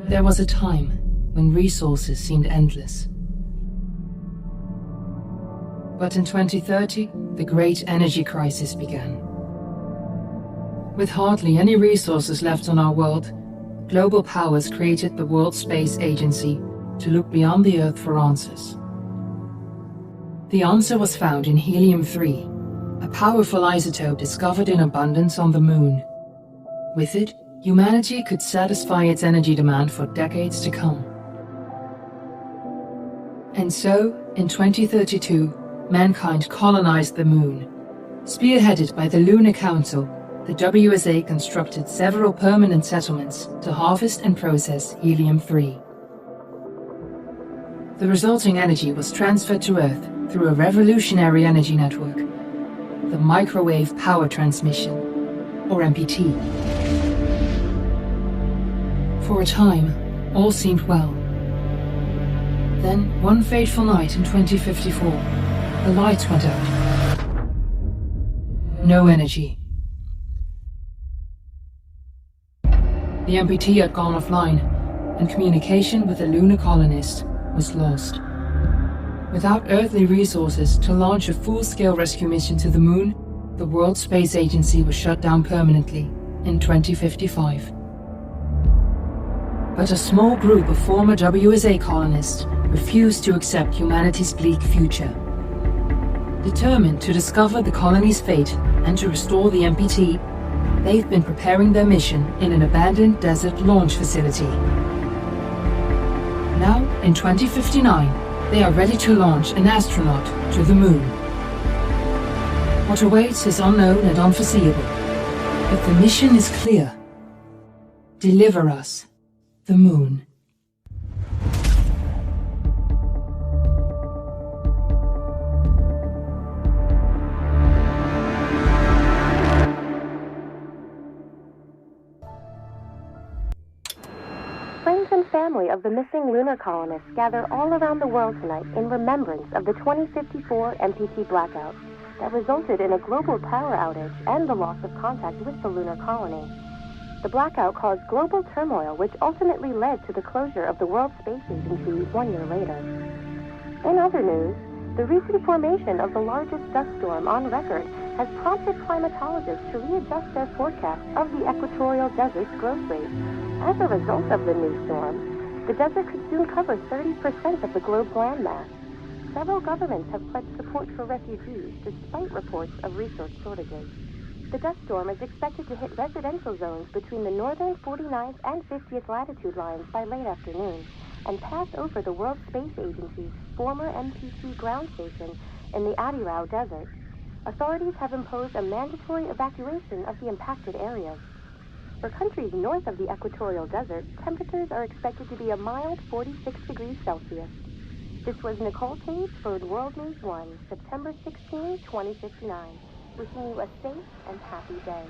There was a time when resources seemed endless. But in 2030, the great energy crisis began. With hardly any resources left on our world, global powers created the World Space Agency to look beyond the Earth for answers. The answer was found in helium-3, a powerful isotope discovered in abundance on the Moon. With it, humanity could satisfy its energy demand for decades to come. And so, in 2032, mankind colonized the Moon. Spearheaded by the Lunar Council, the WSA constructed several permanent settlements to harvest and process helium-3. The resulting energy was transferred to Earth through a revolutionary energy network, the Microwave Power Transmission, or MPT. For a time, all seemed well. Then, one fateful night in 2054, the lights went out. No energy. The MPT had gone offline, and communication with the lunar colonist was lost. Without earthly resources to launch a full-scale rescue mission to the Moon, the World Space Agency was shut down permanently in 2055. But a small group of former WSA colonists refused to accept humanity's bleak future. Determined to discover the colony's fate and to restore the MPT, they've been preparing their mission in an abandoned desert launch facility. Now, in 2059, they are ready to launch an astronaut to the Moon. What awaits is unknown and unforeseeable, but the mission is clear. Deliver us the Moon. Friends and family of the missing lunar colonists gather all around the world tonight in remembrance of the 2054 MPT blackout that resulted in a global power outage and the loss of contact with the lunar colony. The blackout caused global turmoil, which ultimately led to the closure of the World Space Agency 1 year later. In other news, the recent formation of the largest dust storm on record has prompted climatologists to readjust their forecast of the equatorial desert's growth rate. As a result of the new storm, the desert could soon cover 30% of the globe's landmass. Several governments have pledged support for refugees despite reports of resource shortages. The dust storm is expected to hit residential zones between the northern 49th and 50th latitude lines by late afternoon and pass over the World Space Agency's former MPT ground station in the Adirau Desert. Authorities have imposed a mandatory evacuation of the impacted areas. For countries north of the equatorial desert, temperatures are expected to be a mild 46 degrees Celsius. This was Nicole Tate for World News 1, September 16, 2059. Wishing you a safe and happy day.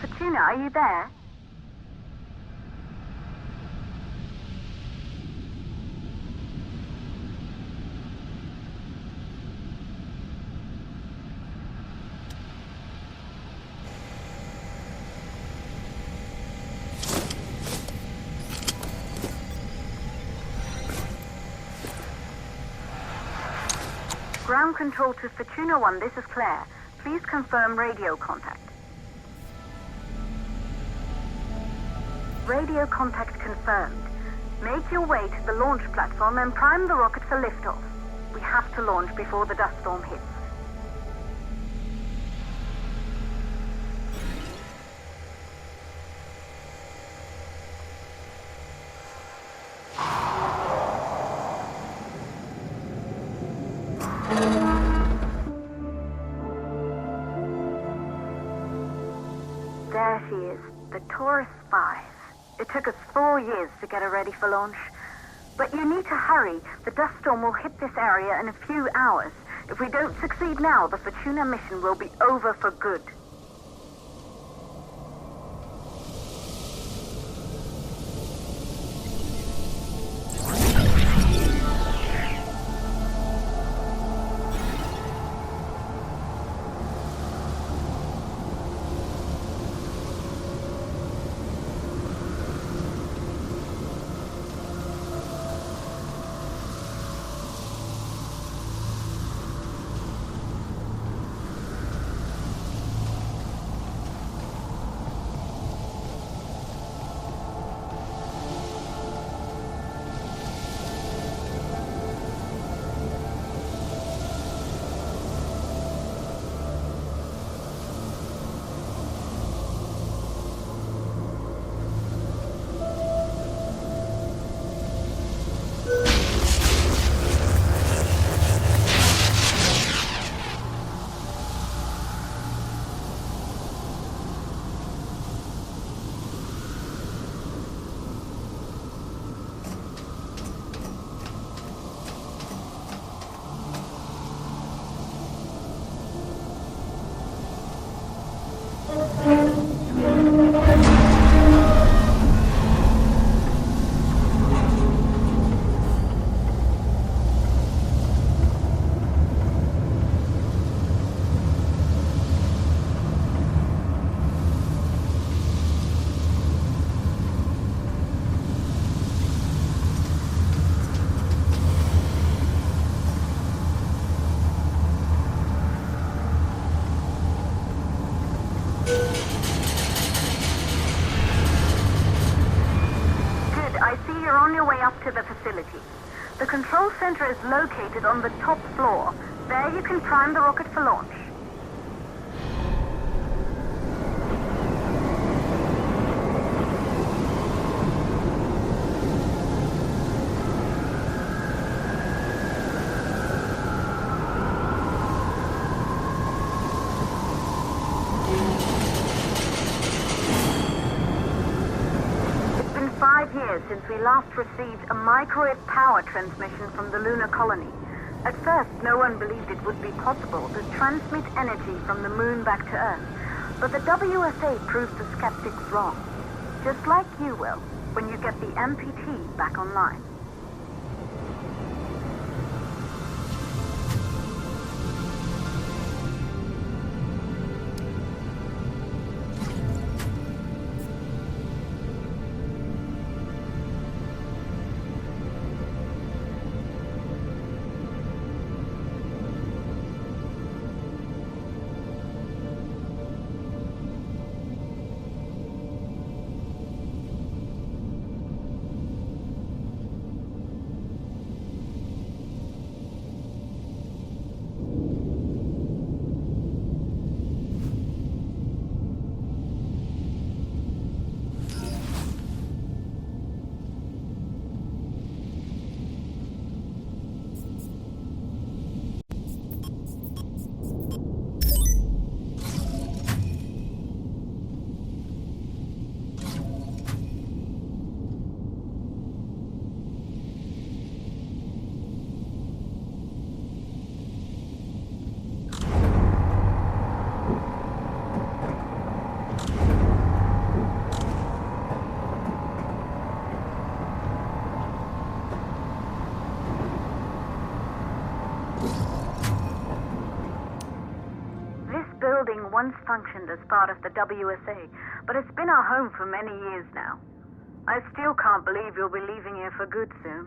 Fortuna, are you there? Ground control to Fortuna 1, this is Claire. Please confirm radio contact. Radio contact confirmed. Make your way to the launch platform and prime the rocket for liftoff. We have to launch before the dust storm hits. There she is, the Taurus 5. It took us 4 years to get her ready for launch. But you need to hurry. The dust storm will hit this area in a few hours. If we don't succeed now, the Fortuna mission will be over for good. To the facility. The control center is located on the top floor. There you can prime the rocket for launch. Since we last received a microwave power transmission from the lunar colony. At first, no one believed it would be possible to transmit energy from the moon back to Earth. But the WSA proved the skeptics wrong. Just like you will, when you get the MPT back online. Once functioned as part of the WSA, but it's been our home for many years now. I still can't believe you'll be leaving here for good soon.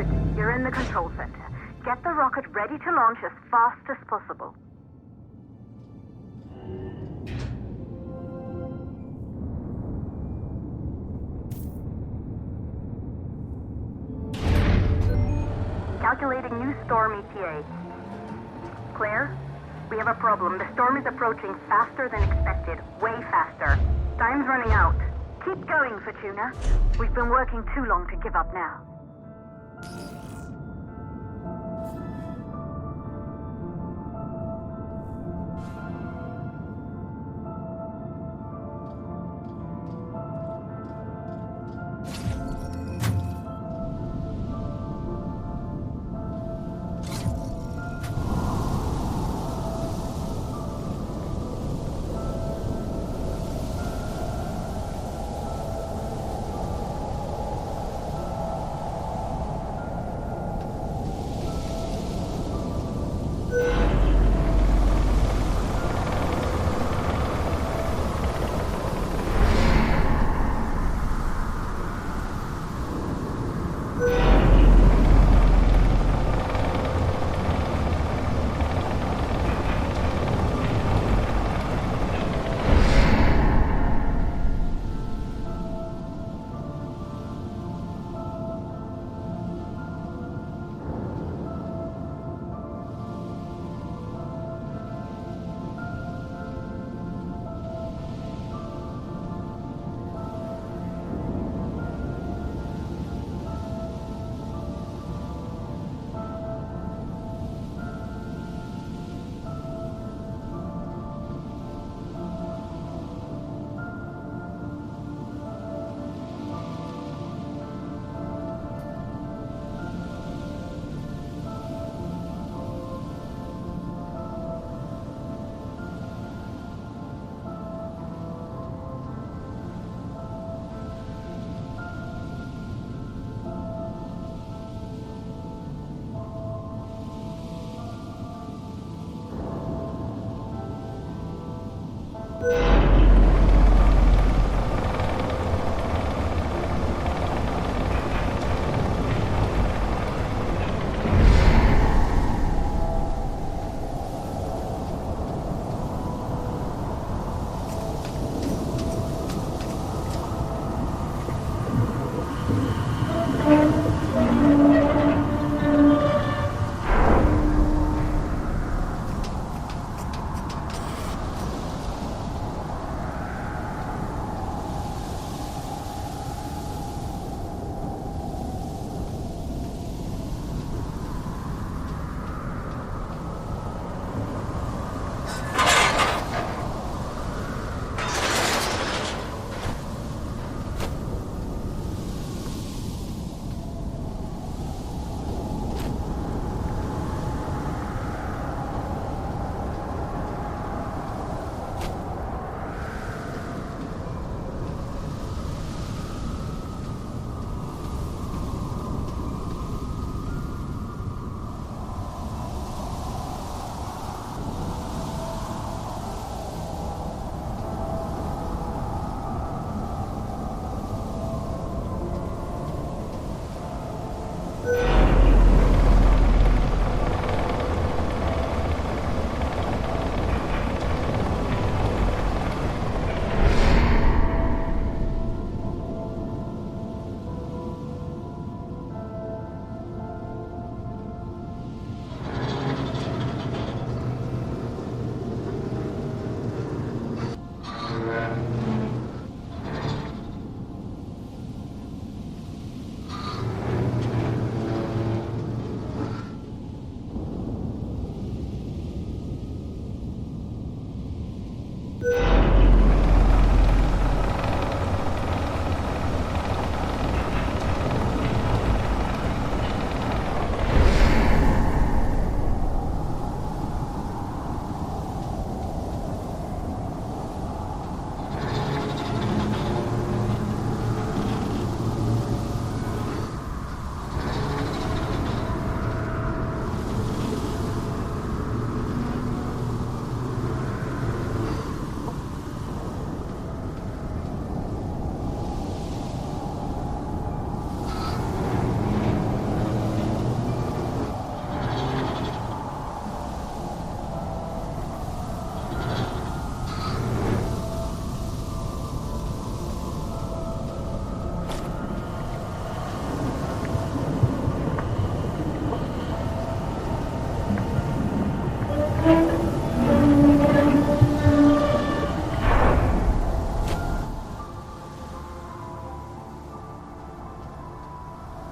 Good. You're in the control center. Get the rocket ready to launch as fast as possible. Calculating new storm ETA. Claire? We have a problem. The storm is approaching faster than expected. Way faster. Time's running out. Keep going, Fortuna. We've been working too long to give up now.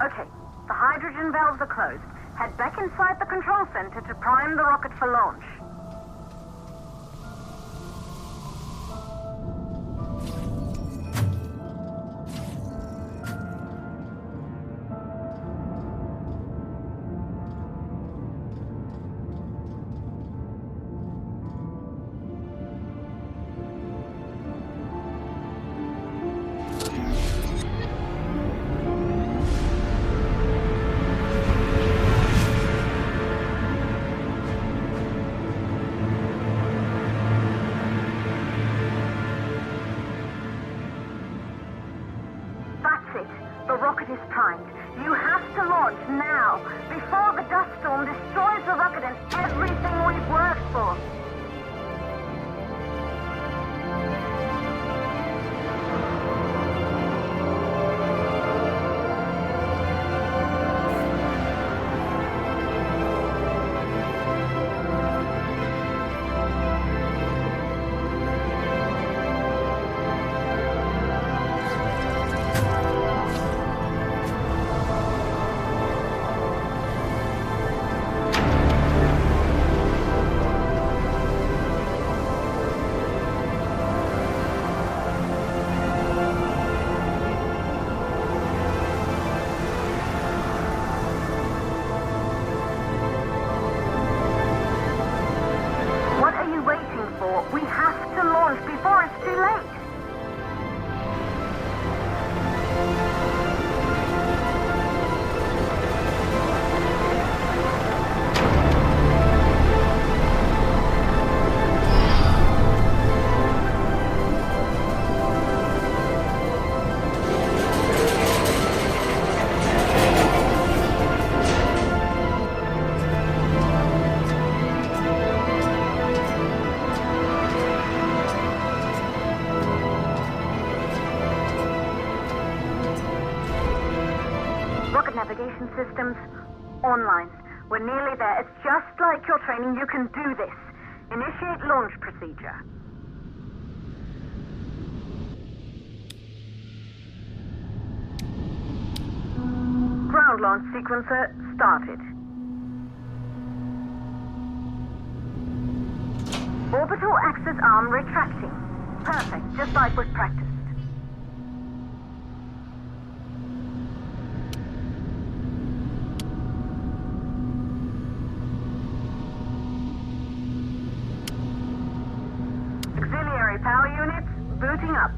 Okay, the hydrogen valves are closed. Head back inside the control center to prime the rocket for launch. The rocket is primed. You have to launch now, before the dust storm destroys the rocket and everything we've worked for. We have to launch before it's too late. Rocket navigation systems online. We're nearly there. It's just like your training. You can do this. Initiate launch procedure. Ground launch sequencer started. Orbital axis arm retracting. Perfect, just like we've practiced. Auxiliary power units booting up.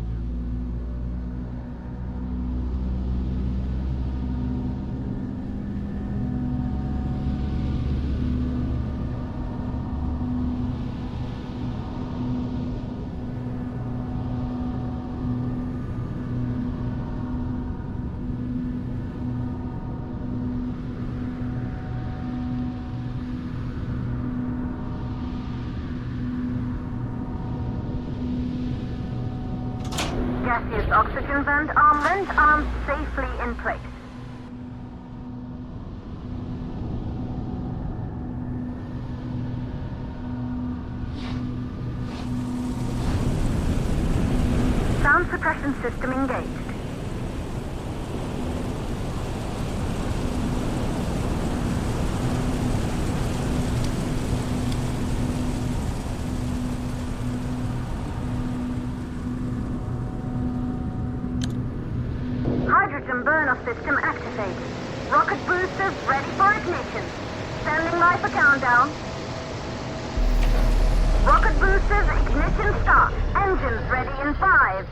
Gaseous oxygen vent arms safely in place. Sound suppression system engaged. Hydrogen burn-off system activated. Rocket boosters ready for ignition. Standing by for countdown. Rocket boosters ignition start. Engines ready in 5,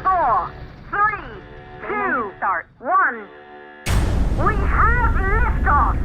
4, 3, 2, start. 1. We have liftoff!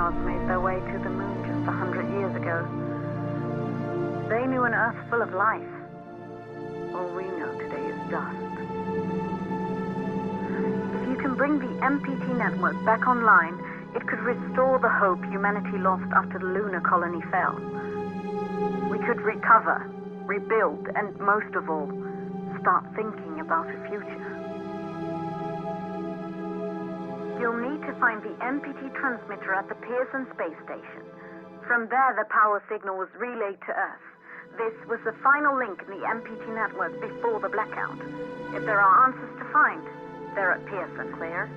powers made their way to the moon just 100 years ago. They knew an Earth full of life. All we know today is dust. If you can bring the MPT network back online, it could restore the hope humanity lost after the lunar colony fell. We could recover, rebuild, and most of all, start thinking about a future. You'll need to find the MPT transmitter at the Pearson space station. From there, the power signal was relayed to Earth. This was the final link in the MPT network before the blackout. If there are answers to find, they're at Pearson. Claire,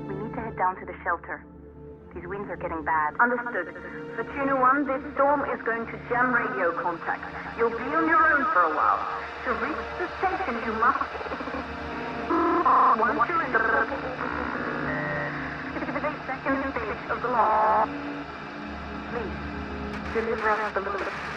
we need to head down to the shelter. These winds are getting bad. Understood. For Tuna 1, this storm is going to jam radio contact. You'll be on your own for a while. To reach the station, you must... Once you're in the 58-second stage of the launch, please, deliver us the loop.